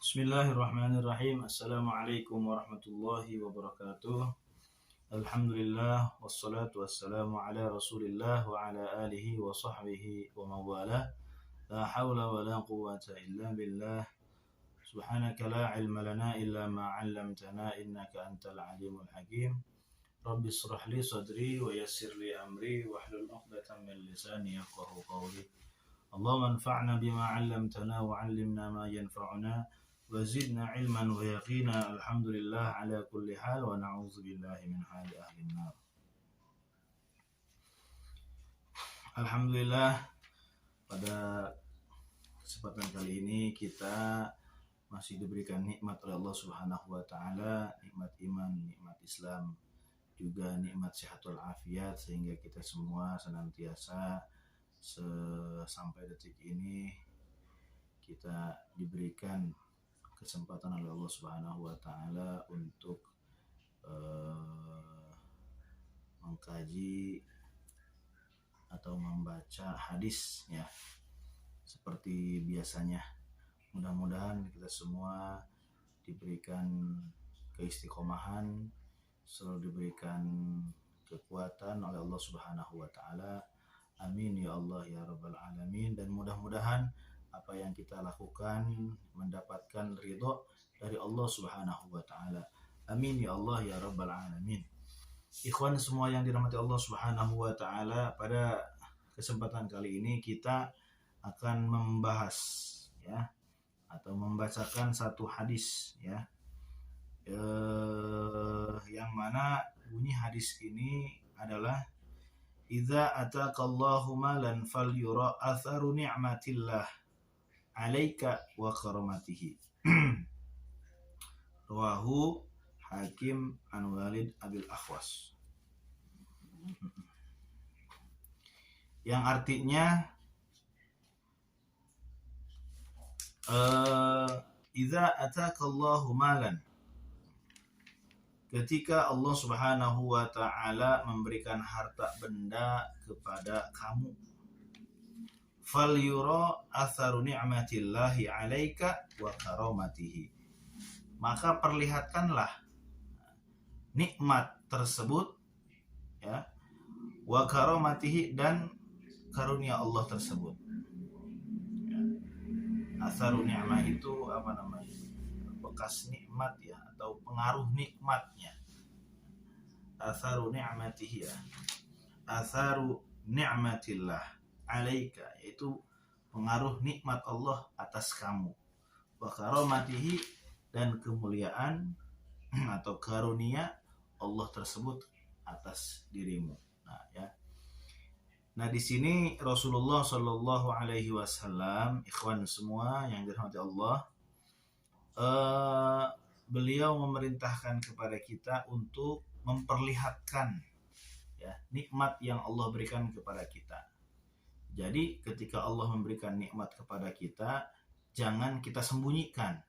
Bismillahirrahmanirrahim. Assalamualaikum warahmatullahi wabarakatuh. Alhamdulillah wassalatu wassalamu ala Rasulillah wa ala alihi wa sahbihi wa mawalah. La hawla wa la quwwata illa billah. Subhanaka la ilma lana illa ma 'allamtana innaka antal alimul hakim. Rabbi shrah li sadri wa yassir li amri wahlul 'uqdatam min lisani yafqahu qawli. Allahumma anfa'na bima 'allamtana wa 'allimna ma yanfa'una. وزدنا علما ويقينا الحمد لله على كل حال ونعوذ بالله من حال أهل النار. Alhamdulillah, pada kesempatan kali ini kita masih diberikan nikmat oleh Allah Subhanahu wa taala, nikmat iman, nikmat Islam, juga nikmat sehatul afiat, sehingga kita semua senantiasa sampai detik ini kita diberikan kesempatan oleh Allah Subhanahu wa taala untuk mengkaji atau membaca hadis ya, seperti biasanya. Mudah-mudahan kita semua diberikan keistiqomahan, selalu diberikan kekuatan oleh Allah Subhanahu wa taala. Amin ya Allah ya rabbal alamin. Dan mudah-mudahan apa yang kita lakukan mendapatkan ridho dari Allah Subhanahu wa taala. Amin ya Allah ya rabbal alamin. Ikhwan semua yang dirahmati Allah Subhanahu wa taala, pada kesempatan kali ini kita akan membahas ya, atau membacakan satu hadis ya, yang mana bunyi hadis ini adalah idza ataqallahu malan falyura atharu ni'matillah alaika wa karamatihi. Rawahu Hakim an Walid Abil Akhwas. Yang artinya idza ataqallahu malan, ketika Allah Subhanahu wa taala memberikan harta benda kepada kamu, fal yura atharu ni'matillahi 'alaika wa karamatihi, maka perlihatkanlah nikmat tersebut ya, wa karamatihi, dan karunia Allah tersebut ya. Atharu ni'mah itu apa namanya, bekas nikmat ya, atau pengaruh nikmatnya. Atharu ni'matihi ya, atharu ni'matillah alaika, yaitu pengaruh nikmat Allah atas kamu, wa karamatihi, dan kemuliaan atau karunia Allah tersebut atas dirimu. Nah ya. Nah di sini Rasulullah Shallallahu Alaihi Wasallam, ikhwan semua yang dirahmati Allah, beliau memerintahkan kepada kita untuk memperlihatkan ya, nikmat yang Allah berikan kepada kita. Jadi ketika Allah memberikan nikmat kepada kita, jangan kita sembunyikan,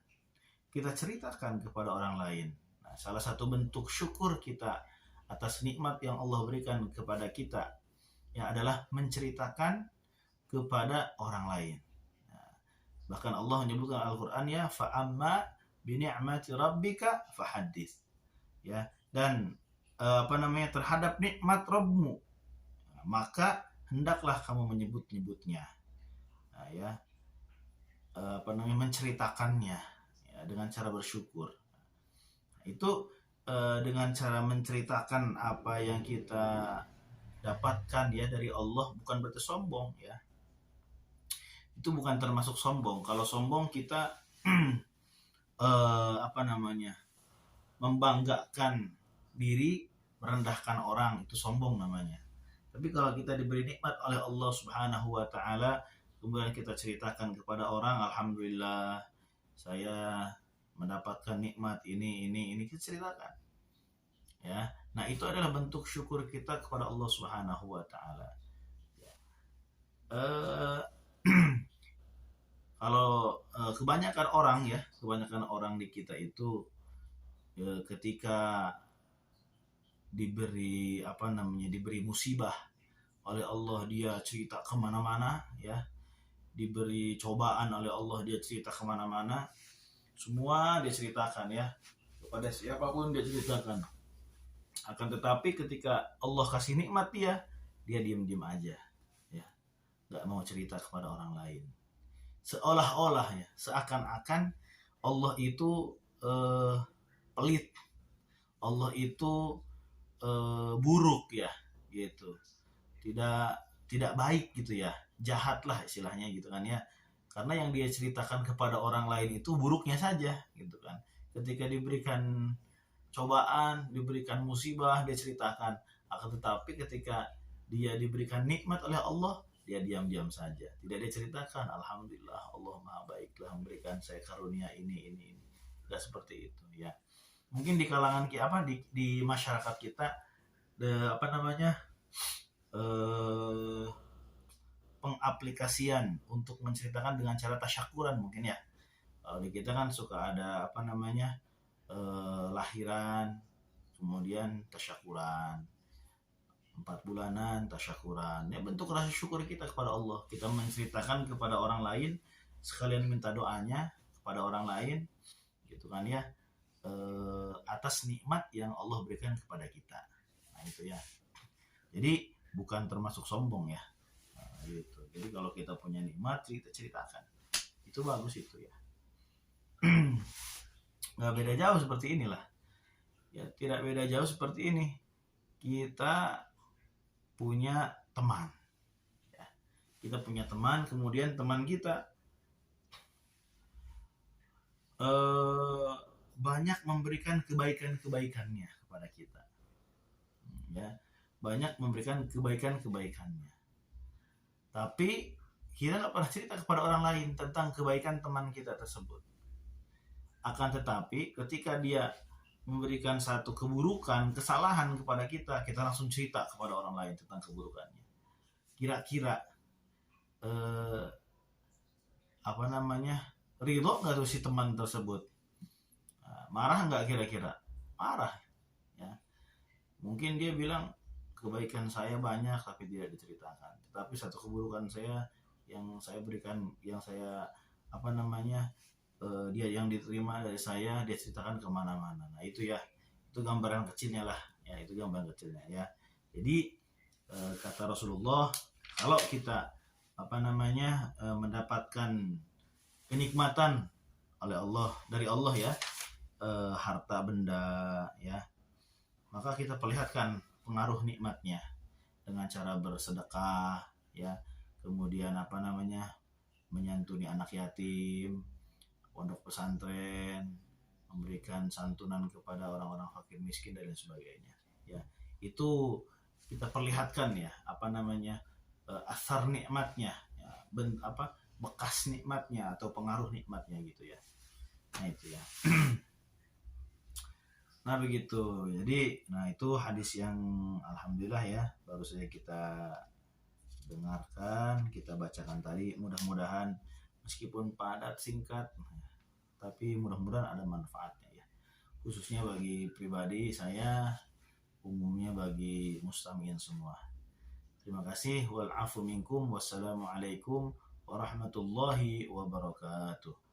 kita ceritakan kepada orang lain. Nah, salah satu bentuk syukur kita atas nikmat yang Allah berikan kepada kita ya adalah menceritakan kepada orang lain. Nah, bahkan Allah menyebutkan Al-Quran ya, fa'amma bini'mati rabbika fahaddits ya, dan terhadap nikmat Rabbmu, maka hendaklah kamu menyebut-nyebutnya. Nah, ya, menceritakannya ya, dengan cara bersyukur. Nah, itu dengan cara menceritakan apa yang kita dapatkan ya dari Allah, bukan berarti sombong ya. Itu bukan termasuk sombong. Kalau sombong kita membanggakan diri, merendahkan orang, itu sombong namanya. Tapi kalau kita diberi nikmat oleh Allah Subhanahu wa taala, kemudian kita ceritakan kepada orang, alhamdulillah saya mendapatkan nikmat ini, kita ceritakan. Ya. Nah, itu adalah bentuk syukur kita kepada Allah Subhanahu wa taala. Ya. Kalau kebanyakan orang di kita itu ketika diberi musibah oleh Allah, dia cerita kemana-mana ya, diberi cobaan oleh Allah, dia cerita kemana-mana. semua dia ceritakan ya, kepada siapapun dia ceritakan. Akan tetapi ketika Allah kasih nikmat dia diam-diam aja, ya, nggak mau cerita kepada orang lain. Seolah-olah ya, seakan-akan Allah itu pelit, Allah itu buruk ya, gitu, tidak baik gitu ya, jahat lah istilahnya gitu kan ya, karena yang dia ceritakan kepada orang lain itu buruknya saja gitu kan. Ketika diberikan cobaan, diberikan musibah, dia ceritakan. Akan tetapi ketika dia diberikan nikmat oleh Allah, dia diam-diam saja, tidak dia ceritakan, alhamdulillah Allah maha baik telah memberikan saya karunia ini. Tidak seperti itu ya. Mungkin di kalangan di masyarakat kita apa namanya pengaplikasian untuk menceritakan dengan cara tasyakuran mungkin ya. Kalau di kita kan suka ada apa namanya lahiran, kemudian tasyakuran, 4 bulanan tasyakuran, ya bentuk rasa syukur kita kepada Allah. Kita menceritakan kepada orang lain, sekalian minta doanya kepada orang lain gitu kan ya, atas nikmat yang Allah berikan kepada kita. Nah itu ya, jadi bukan termasuk sombong ya. Nah, gitu. Jadi kalau kita punya nikmat, kita ceritakan, itu bagus itu ya. Nggak beda jauh seperti inilah ya, tidak beda jauh seperti ini. Kita punya teman ya. Kita punya teman, kemudian teman kita banyak memberikan kebaikan-kebaikannya kepada kita ya, banyak memberikan kebaikan-kebaikannya, tapi kita nggak pernah cerita kepada orang lain tentang kebaikan teman kita tersebut. Akan tetapi ketika dia memberikan satu keburukan, kesalahan kepada kita, kita langsung cerita kepada orang lain tentang keburukannya. Kira-kira apa namanya, ridho nggak tuh si teman tersebut? Marah nggak kira-kira? Marah ya. Mungkin dia bilang kebaikan saya banyak tapi tidak diceritakan, tetapi satu keburukan saya yang saya berikan, yang saya apa namanya dia yang diterima dari saya, dia ceritakan kemana-mana. Nah itu ya, itu gambaran kecilnya lah ya, itu gambaran kecilnya ya. Jadi kata Rasulullah, kalau kita apa namanya mendapatkan kenikmatan oleh Allah, dari Allah ya, harta benda ya, maka kita perlihatkan pengaruh nikmatnya dengan cara bersedekah ya, kemudian apa namanya menyantuni anak yatim, pondok pesantren, memberikan santunan kepada orang-orang fakir miskin dan lain sebagainya ya. Itu kita perlihatkan ya, apa namanya asar nikmatnya ya, bekas nikmatnya atau pengaruh nikmatnya gitu ya. Nah itu ya. Nah begitu. Jadi nah itu hadis yang alhamdulillah ya baru saja kita dengarkan, kita bacakan tadi. Mudah-mudahan meskipun padat singkat, tapi mudah-mudahan ada manfaatnya ya, khususnya bagi pribadi saya, umumnya bagi mustami'in semua. Terima kasih. Wal afu minkum. Wassalamualaikum warahmatullahi wabarakatuh.